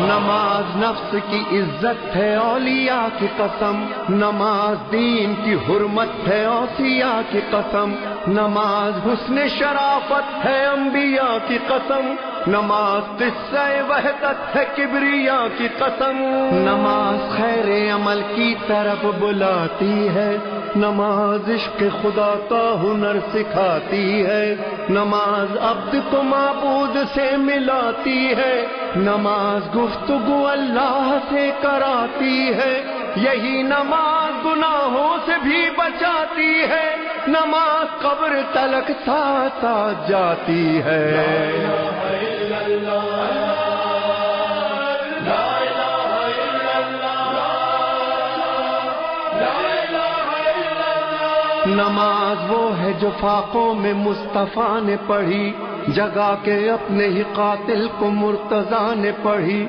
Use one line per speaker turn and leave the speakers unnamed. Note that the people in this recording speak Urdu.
نماز نفس کی عزت ہے اولیاء کی قسم، نماز دین کی حرمت ہے اوصیاء کی قسم، نماز حسن شرافت ہے انبیاء کی قسم، نماز قصہ وحدت ہے کبریا کی قسم، نماز خیر عمل کی طرف بلاتی ہے، نماز عشق خدا کا ہنر سکھاتی ہے، نماز عبد کو معبود سے ملاتی ہے، نماز گفتگو اللہ سے کراتی ہے، یہی نماز گناہوں سے بھی بچاتی ہے، نماز قبر تلک ساتھ ساتھ جاتی ہے۔ نماز وہ ہے جو فاقوں میں مصطفیٰ نے پڑھی، جگا کے اپنے ہی قاتل کو مرتضیٰ نے پڑھی۔